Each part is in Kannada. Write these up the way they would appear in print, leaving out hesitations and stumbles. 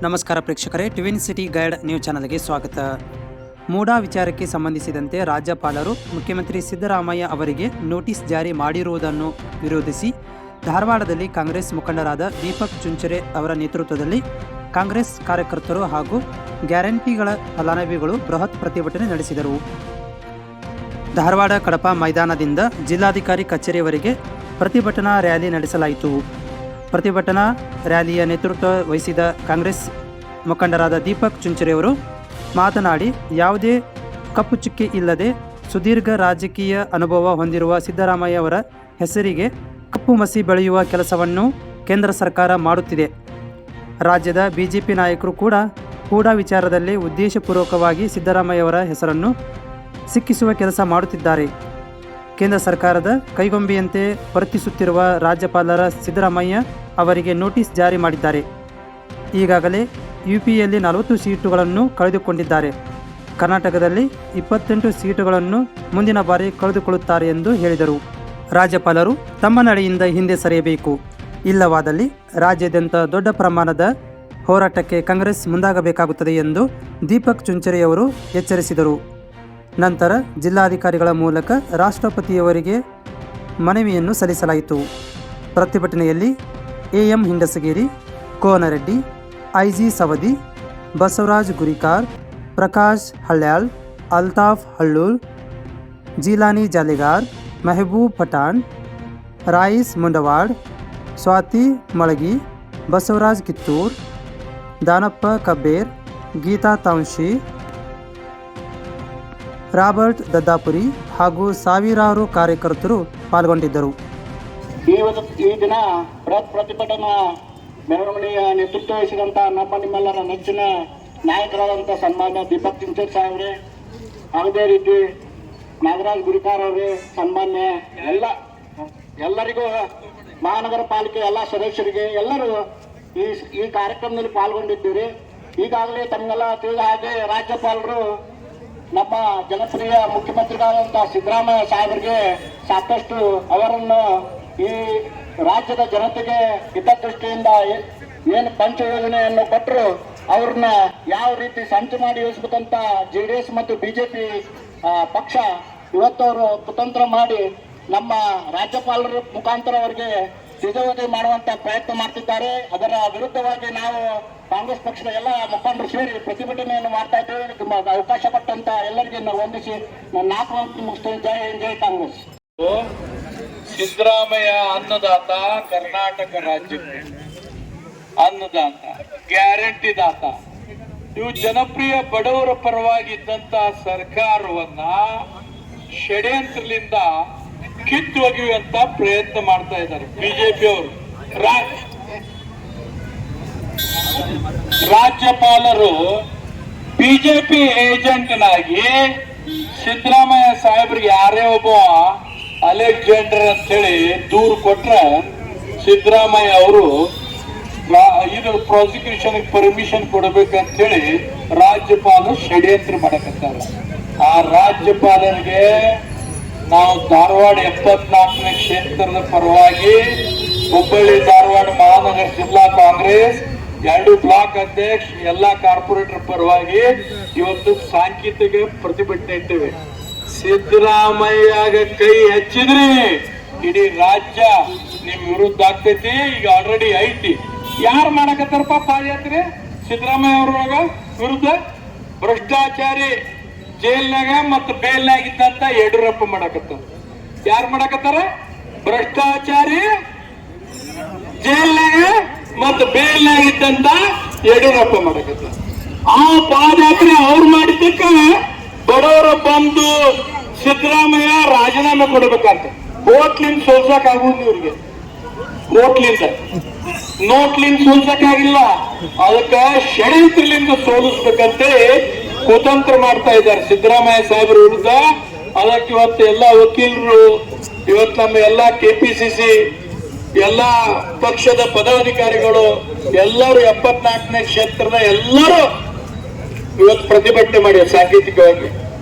ನಮಸ್ಕಾರ ಪ್ರೇಕ್ಷಕರೇ, ಟ್ವಿನ್ ಸಿಟಿ ಗೈಡ್ ನ್ಯೂಸ್ ಚಾನಲ್ಗೆ ಸ್ವಾಗತ. ಮೂಡಾ ವಿಚಾರಕ್ಕೆ ಸಂಬಂಧಿಸಿದಂತೆ ರಾಜ್ಯಪಾಲರು ಮುಖ್ಯಮಂತ್ರಿ ಸಿದ್ದರಾಮಯ್ಯ ಅವರಿಗೆ ನೋಟಿಸ್ ಜಾರಿ ಮಾಡಿರುವುದನ್ನು ವಿರೋಧಿಸಿ ಧಾರವಾಡದಲ್ಲಿ ಕಾಂಗ್ರೆಸ್ ಮುಖಂಡರಾದ ದೀಪಕ್ ಚುಂಚರೆ ಅವರ ನೇತೃತ್ವದಲ್ಲಿ ಕಾಂಗ್ರೆಸ್ ಕಾರ್ಯಕರ್ತರು ಹಾಗೂ ಗ್ಯಾರಂಟಿಗಳ ಫಲಾನುಭವಿಗಳು ಬೃಹತ್ ಪ್ರತಿಭಟನೆ ನಡೆಸಿದರು. ಧಾರವಾಡ ಕಡಪ ಮೈದಾನದಿಂದ ಜಿಲ್ಲಾಧಿಕಾರಿ ಕಚೇರಿಯವರೆಗೆ ಪ್ರತಿಭಟನಾ ರ್ಯಾಲಿ ನಡೆಸಲಾಯಿತು. ಪ್ರತಿಭಟನಾ ರ್ಯಾಲಿಯ ನೇತೃತ್ವ ವಹಿಸಿದ ಕಾಂಗ್ರೆಸ್ ಮುಖಂಡರಾದ ದೀಪಕ್ ಚುಂಚರೆಯವರು ಮಾತನಾಡಿ, ಯಾವುದೇ ಕಪ್ಪು ಚುಕ್ಕೆ ಇಲ್ಲದೆ ಸುದೀರ್ಘ ರಾಜಕೀಯ ಅನುಭವ ಹೊಂದಿರುವ ಸಿದ್ದರಾಮಯ್ಯ ಅವರ ಹೆಸರಿಗೆ ಕಪ್ಪು ಮಸಿ ಬೆಳೆಯುವ ಕೆಲಸವನ್ನು ಕೇಂದ್ರ ಸರ್ಕಾರ ಮಾಡುತ್ತಿದೆ. ರಾಜ್ಯದ ಬಿಜೆಪಿ ನಾಯಕರು ಕೂಡ ವಿಚಾರದಲ್ಲಿ ಉದ್ದೇಶಪೂರ್ವಕವಾಗಿ ಸಿದ್ದರಾಮಯ್ಯ ಅವರ ಹೆಸರನ್ನು ಸಿಕ್ಕಿಸುವ ಕೆಲಸ ಮಾಡುತ್ತಿದ್ದಾರೆ. ಕೇಂದ್ರ ಸರ್ಕಾರದ ಕೈಗೊಂಬೆಯಂತೆ ವರ್ತಿಸುತ್ತಿರುವ ರಾಜ್ಯಪಾಲರ ಸಿದ್ದರಾಮಯ್ಯ ಅವರಿಗೆ ನೋಟಿಸ್ ಜಾರಿ ಮಾಡಿದ್ದಾರೆ. ಈಗಾಗಲೇ ಯುಪಿಯಲ್ಲಿ 40 ಸೀಟುಗಳನ್ನು ಕಳೆದುಕೊಂಡಿದ್ದಾರೆ. ಕರ್ನಾಟಕದಲ್ಲಿ 28 ಸೀಟುಗಳನ್ನು ಮುಂದಿನ ಬಾರಿ ಕಳೆದುಕೊಳ್ಳುತ್ತಾರೆ ಎಂದು ಹೇಳಿದರು. ರಾಜ್ಯಪಾಲರು ತಮ್ಮ ನಡೆಯಿಂದ ಹಿಂದೆ ಸರಿಯಬೇಕು, ಇಲ್ಲವಾದಲ್ಲಿ ರಾಜ್ಯಾದ್ಯಂತ ದೊಡ್ಡ ಪ್ರಮಾಣದ ಹೋರಾಟಕ್ಕೆ ಕಾಂಗ್ರೆಸ್ ಮುಂದಾಗಬೇಕಾಗುತ್ತದೆ ಎಂದು ದೀಪಕ್ ಚುಂಚರೆಯವರು ಎಚ್ಚರಿಸಿದರು. ನಂತರ ಜಿಲ್ಲಾಧಿಕಾರಿಗಳ ಮೂಲಕ ರಾಷ್ಟ್ರಪತಿಯವರಿಗೆ ಮನವಿಯನ್ನು ಸಲ್ಲಿಸಲಾಯಿತು. ಪ್ರತಿಭಟನೆಯಲ್ಲಿ A M Hindasageri, Konareddy, I G Savadi, Basavaraj Gurikar, Prakash Halyal, Altaf Hallul, Jilani Jaligar, Mehboob Pathan, Rais Mundawad, Swati Malagi, Basavaraj Kittur, Danappa Kabber, Geeta Tamshi, Robert Daddapuri ಹಾಗೂ ಸಾವಿರಾರು ಕಾರ್ಯಕರ್ತರು ಪಾಲ್ಗೊಂಡಿದ್ದರು. ಈ ದಿನ ಬೃಹತ್ ಪ್ರತಿಭಟನಾ ಮೆರವಣಿಗೆಯ ನೇತೃತ್ವ ವಹಿಸಿದಂಥ ನಿಮ್ಮೆಲ್ಲರ ನೆಚ್ಚಿನ ನಾಯಕರಾದಂಥ ಸನ್ಮಾನ್ಯ ದೀಪಕ್ ಚುಂಚರೆ ಸಾಹೇಬ್ರೆ, ಅದೇ ರೀತಿ ನಾಗರಾಜ್ ಗುರಿಕಾರ್ ಅವರೇ, ಸನ್ಮಾನ್ಯ ಎಲ್ಲರಿಗೂ ಮಹಾನಗರ ಪಾಲಿಕೆ ಎಲ್ಲ ಸದಸ್ಯರಿಗೆ ಎಲ್ಲರೂ ಈ ಕಾರ್ಯಕ್ರಮದಲ್ಲಿ ಪಾಲ್ಗೊಂಡಿದ್ದೀರಿ. ಈಗಾಗಲೇ ತಮಗೆಲ್ಲ ತಿಳಿದ ಹಾಗೆ ರಾಜ್ಯಪಾಲರು ನಮ್ಮ ಜನಪ್ರಿಯ ಮುಖ್ಯಮಂತ್ರಿಗಳಾದಂಥ ಸಿದ್ದರಾಮಯ್ಯ ಸಾಹೇಬರಿಗೆ ಸಾಕಷ್ಟು ಅವರನ್ನು ಈ ರಾಜ್ಯದ ಜನತೆಗೆ ಹಿತದೃಷ್ಟಿಯಿಂದ ಏನು ಪಂಚ ಯೋಜನೆಯನ್ನು ಕೊಟ್ಟರು ಅವ್ರನ್ನ ಯಾವ ರೀತಿ ಸಂಚು ಮಾಡಿ ಯೋಚಿಸಬೇಕಂತ JDS ಮತ್ತು BJP ಪಕ್ಷ ಇವತ್ತವರು ಕುತಂತ್ರ ಮಾಡಿ ನಮ್ಮ ರಾಜ್ಯಪಾಲರ ಮುಖಾಂತರ ಅವರಿಗೆ ತಿದ್ದುಪಡಿ ಮಾಡುವಂತ ಪ್ರಯತ್ನ ಮಾಡ್ತಿದ್ದಾರೆ. ಅದರ ವಿರುದ್ಧವಾಗಿ ನಾವು ಕಾಂಗ್ರೆಸ್ ಪಕ್ಷದ ಎಲ್ಲ ಮುಖಂಡರು ಸೇರಿ ಪ್ರತಿಭಟನೆಯನ್ನು ಮಾಡ್ತಾ ಇದ್ದೇವೆ. ಅವಕಾಶ ಕೊಟ್ಟಂತ ಎಲ್ಲರಿಗೆ ನಾವು ವಂದಿಸಿ ನಾನು 4 ಅಂಕ ಮುಗಿಸ್ತೇನೆ. ಜೈ ಹಿಂದ್, ಜೈ ಕಾಂಗ್ರೆಸ್. ಸಿದ್ದರಾಮಯ್ಯ ಅನ್ನದಾತ, ಕರ್ನಾಟಕ ರಾಜ್ಯಕ್ಕೆ ಅನ್ನದಾತ, ಗ್ಯಾರಂಟಿ ದಾತ. ಇವು ಜನಪ್ರಿಯ ಬಡವರ ಪರವಾಗಿದ್ದಂತ ಸರ್ಕಾರವನ್ನ ಷಡ್ಯಂತ್ರದಿಂದ ಕಿತ್ತು ಒಗೆಯುವಂತ ಪ್ರಯತ್ನ ಮಾಡ್ತಾ ಇದ್ದಾರೆ ಬಿಜೆಪಿ ಅವರು. ರಾಜ್ಯಪಾಲರು ಬಿಜೆಪಿ ಏಜೆಂಟ್ನಾಗಿ ಸಿದ್ದರಾಮಯ್ಯ ಸಾಹೇಬ್ರಿಗೆ ಯಾರೇ ಒಬ್ಬ ಅಲೆಕ್ಸಾಂಡರ್ ಅಂತ ಹೇಳಿ ದೂರು ಕೊಟ್ರೆ ಸಿದ್ದರಾಮಯ್ಯ ಅವರು ಇದು ಪ್ರಾಸಿಕ್ಯೂಷನ್ ಪರ್ಮಿಷನ್ ಕೊಡಬೇಕಂತ ಹೇಳಿ ರಾಜ್ಯಪಾಲರು ಷಡ್ಯಂತ್ರ ಮಾಡಕತ್ತಾರೆ. ಆ ರಾಜ್ಯಪಾಲರಿಗೆ ನಾವು ಧಾರವಾಡ 74ನೇ ಕ್ಷೇತ್ರದ ಪರವಾಗಿ ಹುಬ್ಬಳ್ಳಿ ಧಾರವಾಡ ಮಹಾನಗರ ಜಿಲ್ಲಾ ಕಾಂಗ್ರೆಸ್ 2 ಬ್ಲಾಕ್ ಅಧ್ಯಕ್ಷ ಎಲ್ಲಾ ಕಾರ್ಪೊರೇಟರ್ ಪರವಾಗಿ ಇವತ್ತು ಸಾಂಕೇತಿಕ ಪ್ರತಿಭಟನೆ ಇದ್ದೇವೆ. ಸಿದ್ದರಾಮಯ್ಯಗೆ ಕೈ ಹಚ್ಚಿದ್ರಿ ಇಡೀ ರಾಜ್ಯ ನಿಮ್ ವಿರುದ್ಧ ಆಗ್ತೈತಿ. ಈಗ ಆಲ್ರೆಡಿ ಐತಿ. ಯಾರು ಮಾಡಕತ್ತಾರಪ್ಪ ಪಾದಯಾತ್ರೆ ಸಿದ್ದರಾಮಯ್ಯ ಅವ್ರೊಳಗ ವಿರುದ್ಧ? ಭ್ರಷ್ಟಾಚಾರಿ ಜೈಲ್ನಾಗ ಮತ್ತು ಬೇಲ್ನಾಗಿದ್ದಂತ ಯಡಿಯೂರಪ್ಪ ಮಾಡಕತ್ತಾರ. ಯಾರು ಮಾಡಕತ್ತಾರ? ಭ್ರಷ್ಟಾಚಾರಿ ಜೈಲ್ನಾಗ ಮತ್ತು ಬೇಲ್ನಾಗಿದ್ದಂತ ಯಡಿಯೂರಪ್ಪ ಮಾಡಕತ್ತಾರ. ಆ ಪಾದಯಾತ್ರೆ ಅವ್ರು ಮಾಡಿದ್ದಕ್ಕ ಬಡವರ ಬಂದು ಸಿದ್ದರಾಮಯ್ಯ ರಾಜೀನಾಮೆ ಕೊಡಬೇಕಂತ ಓಟ್ಲಿಂದ ಸೋಲ್ಸಕ್ ಆಗುವುದು ಇವ್ರಿಗೆ. ನೋಟ್ಲಿಂದ ಸೋಲ್ಸಕ್ಕಾಗಿಲ್ಲ, ಅದಕ್ಕೆ ಷಡ್ಯಂತ್ರಲಿಂದ ಸೋಲಿಸ್ಬೇಕಂತೆ ಕುತಂತ್ರ ಮಾಡ್ತಾ ಇದ್ದಾರೆ ಸಿದ್ದರಾಮಯ್ಯ ಸಾಹೇಬ್ರ ವಿರುದ್ಧ. ಅದಕ್ಕೆ ಇವತ್ತು ಎಲ್ಲ ವಕೀಲರು, ಇವತ್ತು ನಮ್ಮ ಎಲ್ಲ KPCC ಎಲ್ಲ ಪಕ್ಷದ ಪದಾಧಿಕಾರಿಗಳು ಎಲ್ಲರೂ 74ನೇ ಕ್ಷೇತ್ರದ ಎಲ್ಲರೂ ಇವತ್ತು ಪ್ರತಿಭಟನೆ ಮಾಡಿ ಸಾಂಕೇತಿಕವಾಗಿ.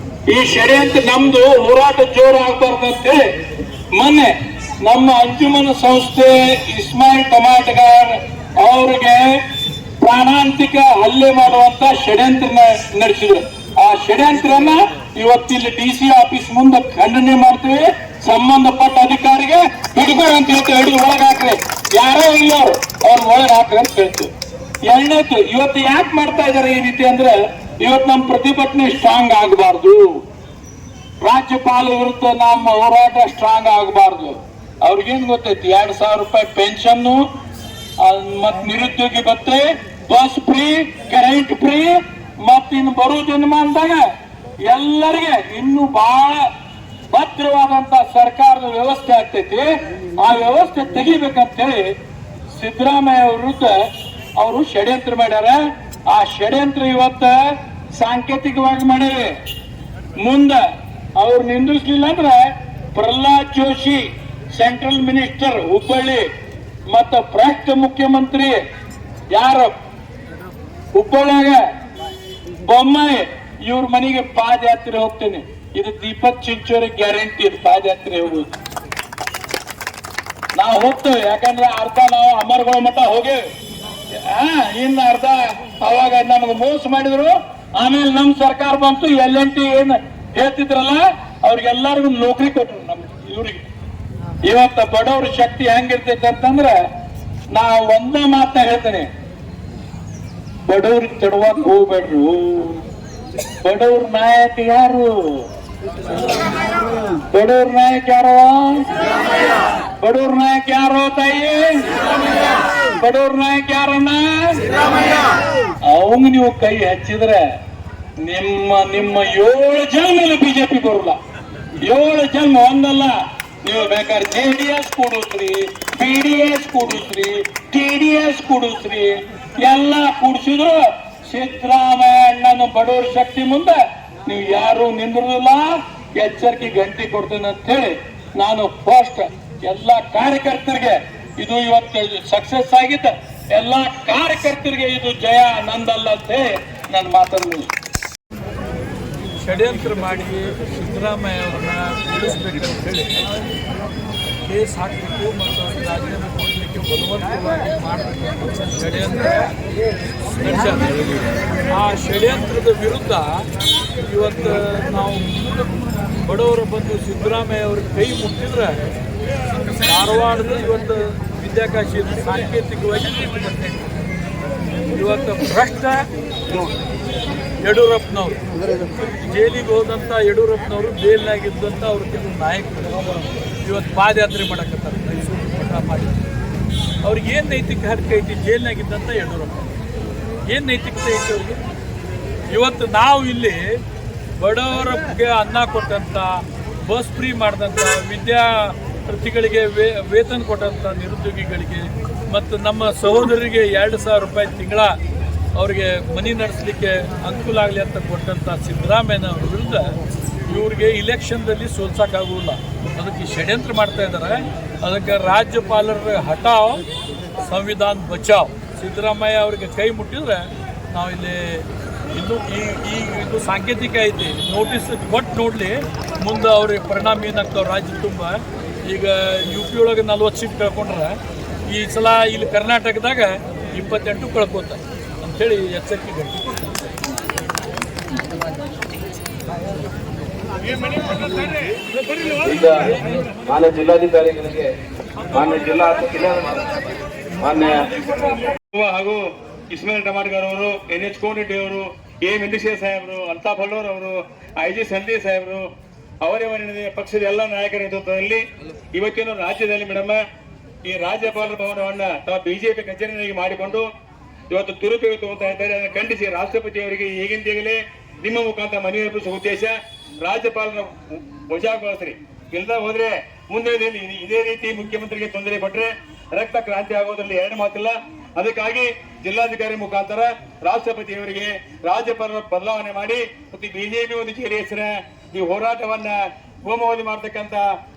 ಈ ಷಡ್ಯಂತ್ರ ನಮ್ದು ಹೋರಾಟ ಜೋರು ಆಗ್ಬಾರ್ದಂತೆ ಮೊನ್ನೆ ನಮ್ಮ ಅಂಜುಮನ ಸಂಸ್ಥೆ ಇಸ್ಮಾಯಿಲ್ ಟಮಾಟಗಾರ್ ಅವರಿಗೆ ಪ್ರಾಣಾಂತಿಕ ಹಲ್ಲೆ ಮಾಡುವಂತ ಷಡ್ಯಂತ್ರ ನಡೆಸಿದ್ರು. ಆ ಷಡ್ಯಂತ್ರನ ಇವತ್ತಿಲ್ಲಿ DC ಆಫೀಸ್ ಮುಂದೆ ಖಂಡನೆ ಮಾಡ್ತೀವಿ. ಸಂಬಂಧಪಟ್ಟ ಅಧಿಕಾರಿಗೆ ಹಿಡಿದು ಅಂತ ಹೇಳ್ತೀವಿ, ಹಿಡಿದು ಒಳಗೆ ಹಾಕ್ರಿ, ಯಾರೋ ಇಲ್ಲ ಅವ್ರ ಒಳಗೆ ಹಾಕ್ರಿ ಅಂತ ಹೇಳ್ತೀವಿ. ಎರಡನೇದು, ಇವತ್ತು ಯಾಕೆ ಮಾಡ್ತಾ ಇದಾರೆ ಈ ರೀತಿ ಅಂದ್ರೆ, ಇವತ್ತು ನಮ್ಮ ಪ್ರತಿಭಟನೆ ಸ್ಟ್ರಾಂಗ್ ಆಗಬಾರ್ದು, ರಾಜ್ಯಪಾಲ ವಿರುದ್ಧ ನಮ್ಮ ಹೋರಾಟ ಸ್ಟ್ರಾಂಗ್ ಆಗಬಾರ್ದು. ಅವ್ರಿಗೇನ್ ಗೊತ್ತೈತಿ, 2,000 ರೂಪಾಯಿ ಪೆನ್ಷನ್ ಮತ್ ನಿರುದ್ಯೋಗಿ ಭತ್ತೆ, ಬಸ್ ಫ್ರೀ, ಕರೆಂಟ್ ಫ್ರೀ, ಮತ್ ಇನ್ನು ಬರೋ ದಿನಮಾನದಾಗ ಎಲ್ಲರಿಗೆ ಇನ್ನು ಬಹಳ ಭದ್ರವಾದಂತ ಸರ್ಕಾರದ ವ್ಯವಸ್ಥೆ ಆಗ್ತೈತಿ. ಆ ವ್ಯವಸ್ಥೆ ತೆಗಿಬೇಕಂತ ಹೇಳಿ ಸಿದ್ದರಾಮಯ್ಯ ವಿರುದ್ಧ ಅವರು ಷಡ್ಯಂತ್ರ ಮಾಡ್ಯಾರ. ಆ ಷಡ್ಯಂತ್ರ ಇವತ್ತ ಸಾಂಕೇತಿಕವಾಗಿ ಮಾಡ್ಯಾರ. ಮುಂದ ಅವ್ರು ನಿಂದಿಸ್ಲಿಲ್ಲ ಅಂದ್ರೆ ಪ್ರಹ್ಲಾದ್ ಜೋಶಿ ಸೆಂಟ್ರಲ್ ಮಿನಿಸ್ಟರ್ ಹುಬ್ಬಳ್ಳಿ ಮತ್ತ ಭ್ರಷ್ಟ ಮುಖ್ಯಮಂತ್ರಿ ಯಾರು ಹುಬ್ಬಳ್ಳಿಯಾಗ ಬೊಮ್ಮಾಯಿ ಇವ್ರ ಮನೆಗೆ ಪಾದಯಾತ್ರೆ ಹೋಗ್ತೇನೆ. ಇದು ದೀಪಕ್ ಚಿಂಚೋರಿ ಗ್ಯಾರಂಟಿ, ಇದು ಪಾದಯಾತ್ರೆ ಹೋಗುದು. ನಾವು ಹೋಗ್ತೇವೆ, ಯಾಕಂದ್ರೆ ಅರ್ಧ ನಾವು ಅಮರಗೋಳ ಮಠ ಹೋಗೇವಿ, ಇನ್ನು ಅರ್ಧ ಅವಾಗ ನಮ್ಗೆ ಮೋಸ ಮಾಡಿದ್ರು. ಆಮೇಲೆ ನಮ್ ಸರ್ಕಾರ ಬಂತು, LNT ಏನ್ ಹೇಳ್ತಿದ್ರಲ್ಲ ಅವ್ರಿಗೆಲ್ಲರಿಗೂ ನೌಕರಿ ಕೊಟ್ರು. ನಮ್ ಇವ್ರಿಗೆ ಇವತ್ತ ಬಡವ್ರ ಶಕ್ತಿ ಹೆಂಗಿರ್ತೈತೆ ಅಂತಂದ್ರ, ನಾ ಒಂದೇ ಮಾತನ್ನ ಹೇಳ್ತೇನೆ, ಬಡವ್ರಿಗೆ ತಡುವಾಗ ಹೋಗ್ಬೇಡ್ರು. ಬಡವ್ರ ನಾಯಕ ಯಾರು? ಬಡವ್ರ ನಾಯಕ ಯಾರೋ? ಬಡವ್ರ ನಾಯಕ ಯಾರೋ ತಾಯಿ? ಬಡವ್ರ ನಾಯಕ ಯಾರನ್ನ? ಅವಂಗ ನೀವು ಕೈ ಹಚ್ಚಿದ್ರೆ ನಿಮ್ಮ 7 ಜನ್ಮ ಬಿಜೆಪಿ ಬರಲ್ಲ. 7 ಜನ್ಮ ಒಂದಲ್ಲ. ನೀವು ಬೇಕಾದ್ರೆ JDS ಕೂಡಿಸ್ರಿ, PDS ಕೂಡಿಸ್ರಿ, TDS ಕೂಡಿಸ್ರಿ, ಎಲ್ಲ ಕೂಡಿಸಿದ್ರು ಸಿದ್ದರಾಮಯ್ಯ ಅಣ್ಣನ ಬಡವರ ಶಕ್ತಿ ಮುಂದೆ ನೀವು ಯಾರು ನಿಂದಿರುದಿಲ್ಲ. ಎಚ್ಚರಿಕೆ ಗಂಟೆ ಕೊಡ್ತೇನೆ ಅಂತ ಹೇಳಿ ನಾನು ಫಸ್ಟ್ ಎಲ್ಲ ಕಾರ್ಯಕರ್ತರಿಗೆ, ಇದು ಇವತ್ತು ಸಕ್ಸಸ್ ಆಗಿದ್ದ ಎಲ್ಲ ಕಾರ್ಯಕರ್ತರಿಗೆ ಇದು ಜಯ ನಂದಲ್ಲ ಅಂತ ಹೇಳಿ ನನ್ನ ಮಾತನ್ನು ಷಡ್ಯಂತ್ರ ಮಾಡಿ ಸಿದ್ದರಾಮಯ್ಯ ಅವರನ್ನ ಉಳಿಸ್ಬೇಕಂತ ಹೇಳಿ ಕೇಸ್ ಹಾಕಬೇಕು ಮತ್ತು ರಾಜೀನಾಮೆ ಕೊಡಲಿಕ್ಕೆ ಬಲವಂತವಾಗಿ ಮಾಡಬೇಕು ಷಡ್ಯಂತ್ರ ನಡೆಸ್ಯಾರ. ಆ ಷಡ್ಯಂತ್ರದ ವಿರುದ್ಧ ಇವತ್ತು ನಾವು ಬಡವರ ಬಂದು ಸಿದ್ದರಾಮಯ್ಯ ಅವ್ರಿಗೆ ಕೈ ಮುಟ್ಟಿದ್ರೆ ಧಾರವಾಡದ ಇವತ್ತು ವಿದ್ಯಾಕಾಶಿ ಸಾಂಕೇತಿಕವಾಗಿ ಇವತ್ತು ಭ್ರಷ್ಟ ಯಡಿಯೂರಪ್ಪನವರು ಜೈಲಿಗೆ ಹೋದಂಥ ಯಡಿಯೂರಪ್ಪನವರು ಜೈಲಿನಾಗಿದ್ದಂಥ ಅವ್ರ ಕೆಲವು ನಾಯಕರು ಇವತ್ತು ಪಾದಯಾತ್ರೆ ಮಾಡಕತ್ತಾರೆ. ಮೈಸೂರು ಮಠ ಮಾಡಿ ಅವ್ರಿಗೆ ಏನು ನೈತಿಕ ಹಕ್ಕು ಐತಿ? ಜೈಲಿನಾಗಿದ್ದಂಥ ಯಡಿಯೂರಪ್ಪ ಏನು ನೈತಿಕತೆ ಐತಿ ಅವ್ರಿಗೆ? ಇವತ್ತು ನಾವು ಇಲ್ಲಿ ಬಡವರಿಗೆ ಅನ್ನ ಕೊಟ್ಟಂಥ, ಬಸ್ ಫ್ರೀ ಮಾಡಿದಂಥ, ವಿದ್ಯಾರ್ಥಿಗಳಿಗೆ ವೇತನ ಕೊಟ್ಟಂಥ ನಿರುದ್ಯೋಗಿಗಳಿಗೆ ಮತ್ತು ನಮ್ಮ ಸಹೋದರರಿಗೆ 2,000 ರೂಪಾಯಿ ತಿಂಗಳ ಅವರಿಗೆ ಮನೆ ನಡೆಸಲಿಕ್ಕೆ ಅನುಕೂಲ ಆಗಲಿ ಅಂತ ಕೊಟ್ಟಂಥ ಸಿದ್ದರಾಮಯ್ಯನವ್ರ ವಿರುದ್ಧ ಇವ್ರಿಗೆ ಇಲೆಕ್ಷನ್ದಲ್ಲಿ ಸೋಲ್ಸೋಕ್ಕಾಗೋಲ್ಲ. ಅದಕ್ಕೆ ಷಡ್ಯಂತ್ರ ಮಾಡ್ತಾ ಇದ್ದಾರೆ. ಅದಕ್ಕೆ ರಾಜ್ಯಪಾಲರ ಹಠಾವ್, ಸಂವಿಧಾನ ಬಚಾವ್. ಸಿದ್ದರಾಮಯ್ಯ ಅವ್ರಿಗೆ ಕೈ ಮುಟ್ಟಿದ್ರೆ ನಾವು ಇಲ್ಲಿ ಇನ್ನೂ ಇದು ಸಾಂಕೇತಿಕ ಐತಿ, ನೋಟಿಸ್ ಕೊಟ್ಟು ನೋಡಲಿ ಮುಂದೆ ಅವ್ರಿಗೆ ಪರಿಣಾಮ ಏನಾಗ್ತಾವೆ ರಾಜ್ಯ ತುಂಬ. ಈಗ UP ಒಳಗೆ 40 ಸೀಟ್ ಕಳ್ಕೊಂಡ್ರೆ ಈ ಸಲ ಇಲ್ಲಿ ಕರ್ನಾಟಕದಾಗ 28 ಕಳ್ಕೊತಾರೆ ಅಂಥೇಳಿ ಎಚ್ಚರಿಕೆ ಗಂಟೆ ಕೊಡ್ತಾರೆ. ಈಗ ಮಾನ್ಯ ಜಿಲ್ಲಾಧಿಕಾರಿಗಳಿಗೆ, ಮಾನ್ಯ ಹಾಗೂ ಇಸ್ಮಾಯಿಲ್ ಟಮಾಟ್ಕರ್ ಅವರು, NH ಕೋನರೆಡ್ಡಿ ಅವರು, AM ಇಂದ್ರಶೇಖರ್ ಸಾಹೇಬರು, ಅಲ್ತಾಫ್ ಅಲ್ಲೋರ್ ಅವರು, IG ಸಂದೇಶ್ ಸಾಹೇಬರು, ಅವರೇ ಪಕ್ಷದ ಎಲ್ಲ ನಾಯಕರ ನೇತೃತ್ವದಲ್ಲಿ ಇವತ್ತಿನ ರಾಜ್ಯದಲ್ಲಿ ಮೇಡಮ್ ಈ ರಾಜ್ಯಪಾಲರ ಭವನವನ್ನ ತಾವು BJP ಕಚೇರಿಯಾಗಿ ಮಾಡಿಕೊಂಡು ಇವತ್ತು ದುರುಪಯೋಗ ತಗೋತಾ ಇದ್ದಾರೆ. ಅದನ್ನು ಖಂಡಿಸಿ ರಾಷ್ಟ್ರಪತಿ ಅವರಿಗೆ ಈಗಿಂದೀಗಲೇ ನಿಮ್ಮ ಮುಖಾಂತರ ಮನವಿ ಅರ್ಪಿಸುವ ಉದ್ದೇಶ, ರಾಜ್ಯಪಾಲರ ವಜಾಗೊಳಿಸ್ರಿ. ಇಲ್ದ ಹೋದ್ರೆ ಮುಂದೆ ಇದೇ ರೀತಿ ಮುಖ್ಯಮಂತ್ರಿಗೆ ತೊಂದರೆ ಕೊಟ್ರೆ ರಕ್ತ ಕ್ರಾಂತಿ ಆಗೋದ್ರಲ್ಲಿ 2 ಮಾತಿಲ್ಲ. ಅದಕ್ಕಾಗಿ ಜಿಲ್ಲಾಧಿಕಾರಿ ಮುಖಾಂತರ ರಾಷ್ಟ್ರಪತಿಯವರಿಗೆ ರಾಜ್ಯಪಾಲರ ಬದಲಾವಣೆ ಮಾಡಿ ಮತ್ತು BJP ಒಂದು JDS ಈ ಹೋರಾಟವನ್ನ ಹೋಮವಾದಿ ಮಾಡ್ತಕ್ಕಂಥ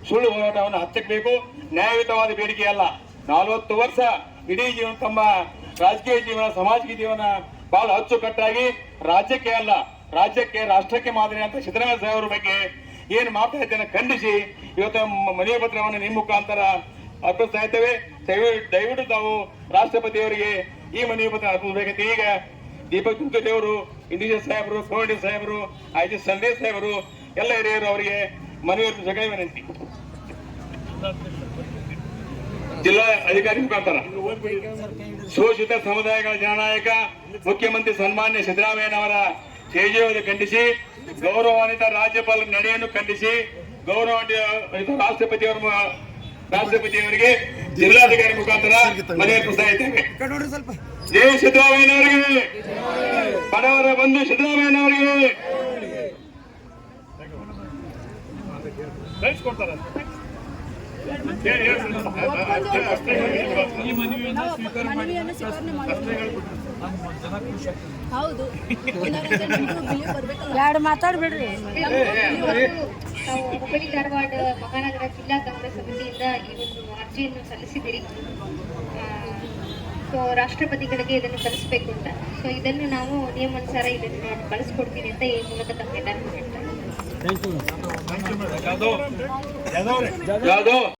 ಸುಳ್ಳು ಹೋರಾಟವನ್ನು ಹಚ್ಚಬೇಕು. ನ್ಯಾಯಯುತವಾದ ಬೇಡಿಕೆ ಅಲ್ಲ. 40 ವರ್ಷ ಇಡೀ ಜೀವನ, ತಮ್ಮ ರಾಜಕೀಯ ಜೀವನ, ಸಾಮಾಜಿಕ ಜೀವನ ಬಹಳ ಅಚ್ಚುಕಟ್ಟಾಗಿ ರಾಜ್ಯಕ್ಕೆ ಅಲ್ಲ, ರಾಷ್ಟ್ರಕ್ಕೆ ಮಾದರಿ ಅಂತ ಸಿದ್ದರಾಮಯ್ಯ ಸಾಹೇಬರ ಬಗ್ಗೆ ಏನು ಮಾಡ್ತಾ ಇದ್ದೇನೆ ಖಂಡಿಸಿ ಇವತ್ತು ಮನವಿ ಪತ್ರವನ್ನು ನಿಮ್ಮ ಮುಖಾಂತರ ಅರ್ಪಿಸ್ತಾ ಇದ್ದೇವೆ. ದಯವಿಟ್ಟು ತಾವು ರಾಷ್ಟ್ರಪತಿಯವರಿಗೆ ಈ ಮನವಿ ಪತ್ರ ಹಾಕಬೇಕಂತ ಈಗ ದೀಪಕ್ ಕುಂಕುಟಿ ಅವರು, ಇಂಡಿಜನ್ ಸಾಹೇಬರು, ಕೋಡಿ ಸಾಹೇಬರು, ಐಜಿ ಸಂದೇಶ್ ಸಾಹೇಬರು ಎಲ್ಲ ಹಿರಿಯರು ಅವರಿಗೆ ಮನವಿ ಸಗೈ ವಿನಂತಿ. ಜಿಲ್ಲಾ ಅಧಿಕಾರಿ ಮುಖಾಂತರ ಶೋಷಿತ ಸಮುದಾಯಗಳ ಜನನಾಯಕ ಮುಖ್ಯಮಂತ್ರಿ ಸನ್ಮಾನ್ಯ ಸಿದ್ದರಾಮಯ್ಯನವರ ಜಯಜಯವನ್ನು ಖಂಡಿಸಿ, ಗೌರವಾನ್ವಿತ ರಾಜ್ಯಪಾಲರ ನಡೆಯನ್ನು ಖಂಡಿಸಿ, ಗೌರವಾನ್ವಿತ ರಾಷ್ಟ್ರಪತಿಯವರಿಗೆ ಜಿಲ್ಲಾಧಿಕಾರಿ ಮುಖಾಂತರ ಮನವಿ ಅರ್ಪಿಸ್ತಾ ಇದ್ದೇವೆ. ಜೈ ಸಿದ್ದರಾಮಯ್ಯನವರಿಗೆ, ಬಡವರ ಬಂಧು ಸಿದ್ದರಾಮಯ್ಯನವರಿಗೆ. ಈ ಮನವಿಯನ್ನು ಸ್ವೀಕಾರ ಮಾಡಿ ಜನ ಖುಷಿ ಆಗ್ತದೆ. ಹೌದು ಎರಡು ಮಾತಾಡ್ಬಿಡ್ರಿ. ನಾವು ಹುಬ್ಬಳ್ಳಿ ಧಾರವಾಡ ಮಹಾನಗರ ಜಿಲ್ಲಾ ಕಾಂಗ್ರೆಸ್ ಸಮಿತಿಯಿಂದ ಈ ಒಂದು ಅರ್ಜಿಯನ್ನು ಸಲ್ಲಿಸಿದ್ದೀರಿ. ಸೊ ರಾಷ್ಟ್ರಪತಿಗಳಿಗೆ ಇದನ್ನು ಕಳಿಸ್ಬೇಕು ಅಂತ. ಸೊ ಇದನ್ನು ನಾವು ನಿಯಮಾನುಸಾರ ಇದನ್ನು ನಾನು ಕಳಿಸ್ಕೊಡ್ತೀನಿ ಅಂತ ಈ ಮೂಲಕ ತಮ್ಮೆಲ್ಲರಿಗೂ ಹೇಳ್ತಾ ಇದ್ದೀನಿ. ಯಾವುದು